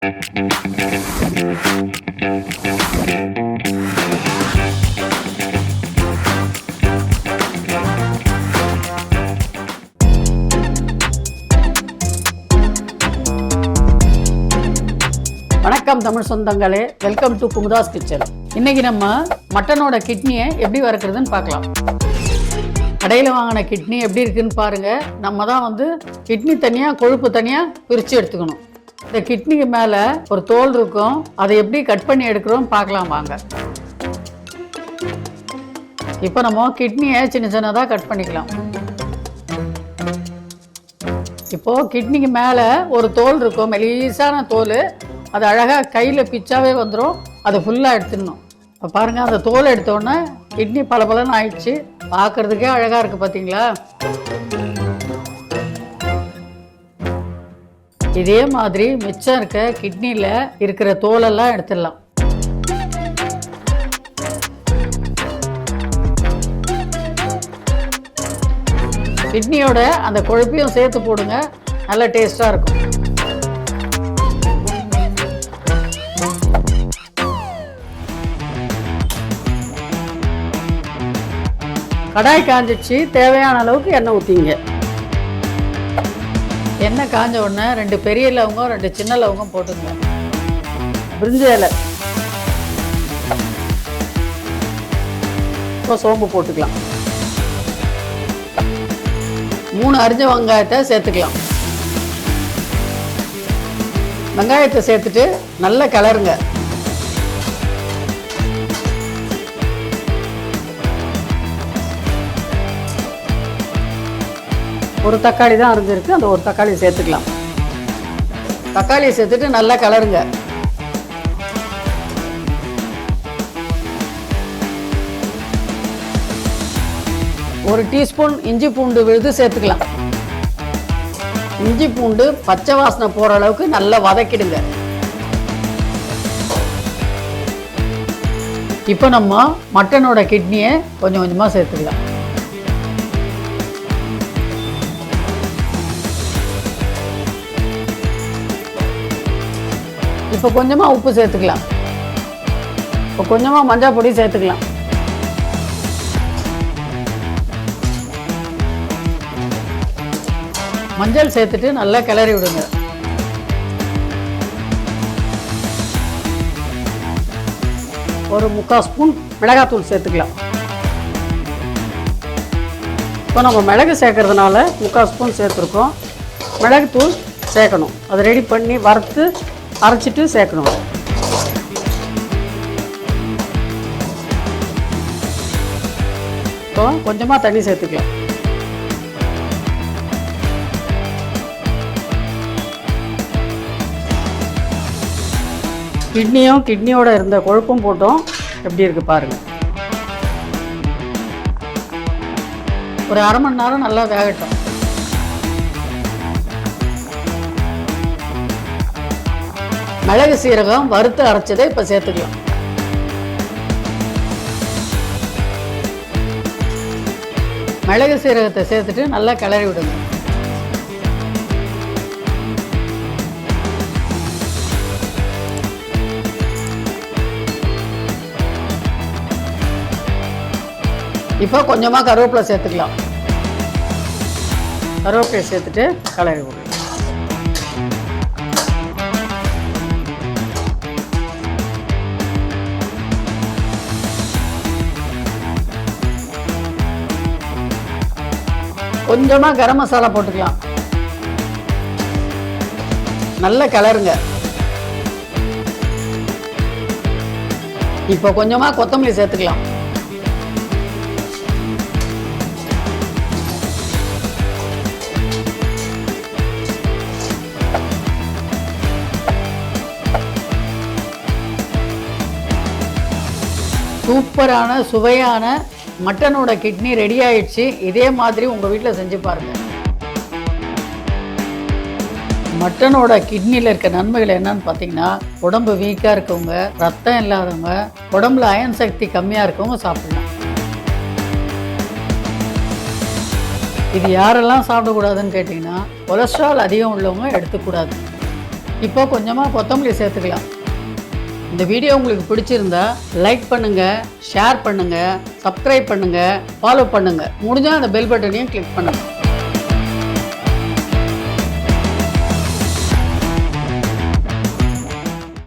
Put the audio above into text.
வணக்கம் தமிழ் சொந்தங்களே, welcome to குமுதாஸ் kitchen. இன்னைக்கு நம்ம மட்டனோட கிட்னியை எப்படி வறுக்கிறதுன்னு பார்க்கலாம். கடையில் வாங்கின கிட்னி எப்படி இருக்குன்னு பாருங்க. நம்ம தான் கிட்னி தனியாக கொழுப்பு தனியாக பிரித்து எடுத்துக்கணும். இந்த கிட்னிக்கு மேலே ஒரு தோல் இருக்கும், அதை எப்படி கட் பண்ணி எடுக்கிறோம் பார்க்கலாம் வாங்க. இப்போ நம்ம கிட்னியை சின்ன சின்னதாக கட் பண்ணிக்கலாம். இப்போது கிட்னிக்கு மேலே ஒரு தோல் இருக்கும், மெலிசான தோல். அது அழகாக கையில் பிச்சாவே வந்துடும். அதை ஃபுல்லாக எடுத்துடணும். இப்போ பாருங்கள், அந்த தோலை எடுத்தோடனே கிட்னி பலபலன்னு ஆயிடுச்சு. பார்க்குறதுக்கே அழகாக இருக்குது பார்த்தீங்களா? இதே மாதிரி மிச்சம் இருக்க கிட்னியில் இருக்கிற தோலெல்லாம் எடுத்துடலாம். கிட்னியோட அந்த கொழுப்பையும் சேர்த்து போடுங்க, நல்ல டேஸ்ட்டாக இருக்கும். கடாய் காஞ்சிச்சு, தேவையான அளவுக்கு எண்ணெய் ஊற்றிங்க. எண்ணெய் காஞ்ச உடனே 2 பெரிய லவங்கம் 2 சின்ன லவங்கம் போட்டுங்க. பிரிஞ்சி இலை, இப்போ சோம்பு போட்டுக்கலாம். 3 அரிஞ்ச வெங்காயத்தை சேர்த்துக்கலாம். வெங்காயத்தை சேர்த்துட்டு நல்லா கிளறுங்க. ஒரு தக்காளி தான் அரிஞ்சிருக்கு, அந்த ஒரு தக்காளி சேர்த்துக்கலாம். தக்காளியை சேர்த்துட்டு நல்லா கலருங்க. ஒரு டீஸ்பூன் இஞ்சி பூண்டு விழுது சேர்த்துக்கலாம். இஞ்சி பூண்டு பச்சை வாசனை போகிற அளவுக்கு நல்லா வதக்கிடுங்க. இப்போ நம்ம மட்டனோட கிட்னியை கொஞ்சம் கொஞ்சமாக சேர்த்துக்கலாம். இப்போ கொஞ்சமாக உப்பு சேர்த்துக்கலாம். இப்போ கொஞ்சமாக மஞ்சள் பொடி சேர்த்துக்கலாம். மஞ்சள் சேர்த்துட்டு நல்லா கிளறி விடுங்க. ஒரு 3/4 ஸ்பூன் மிளகாத்தூள் சேர்த்துக்கலாம். இப்போ நம்ம மிளகு சேர்க்கறதுனால 3/4 ஸ்பூன் சேர்த்துருக்கோம். மிளகுத்தூள் சேர்க்கணும். அதை ரெடி பண்ணி வறுத்து அரைச்சிட்டு சேர்க்கணும். இப்போ கொஞ்சமாக தண்ணி சேர்த்துக்கலாம். கிட்னியோட இருந்த கொழுப்பும் போட்டோம். எப்படி இருக்கு பாருங்க. ஒரு 1/2 மணி நேரம் நல்லா வேகட்டும். மிளகு சீரகம் வறுத்து அரைச்சதை இப்போ சேர்த்துக்கலாம். மிளகு சீரகத்தை சேர்த்துட்டு நல்லா கிளறி விடுங்க. இப்போ கொஞ்சமாக கருவேப்பிலை சேர்த்துக்கலாம். கருவேப்பிலை சேர்த்துட்டு கிளறி விடுங்க. கொஞ்சமாக கரம் மசாலா போட்டுக்கலாம். நல்லா கிளறுங்க. இப்போ கொஞ்சமாக கொத்தமல்லி சேர்த்துக்கலாம். சூப்பரான சுவையான மட்டனோட கிட்னி ரெடி ஆயிடுச்சு. இதே மாதிரி உங்கள் வீட்டில் செஞ்சு பாருங்கள். மட்டனோட கிட்னியில் இருக்க நன்மைகள் என்னன்னு பார்த்தீங்கன்னா, உடம்பு வீக்காக இருக்கவங்க, ரத்தம் இல்லாதவங்க, உடம்புல அயன் சக்தி கம்மியாக இருக்கவங்க சாப்பிடலாம். இது யாரெல்லாம் சாப்பிடக்கூடாதுன்னு கேட்டிங்கன்னா, கொலஸ்ட்ரால் அதிகம் உள்ளவங்க எடுத்துக்கூடாது. இப்போ கொஞ்சமாக கொத்தமல்லி சேர்த்துக்கலாம். இந்த வீடியோ உங்களுக்கு பிடிச்சிருந்தா லைக் பண்ணுங்கள், ஷேர் பண்ணுங்கள், சப்ஸ்கிரைப் பண்ணுங்கள், ஃபாலோ பண்ணுங்கள். முடிஞ்சால் அந்த பெல் பட்டனையும் கிளிக் பண்ணுங்கள்.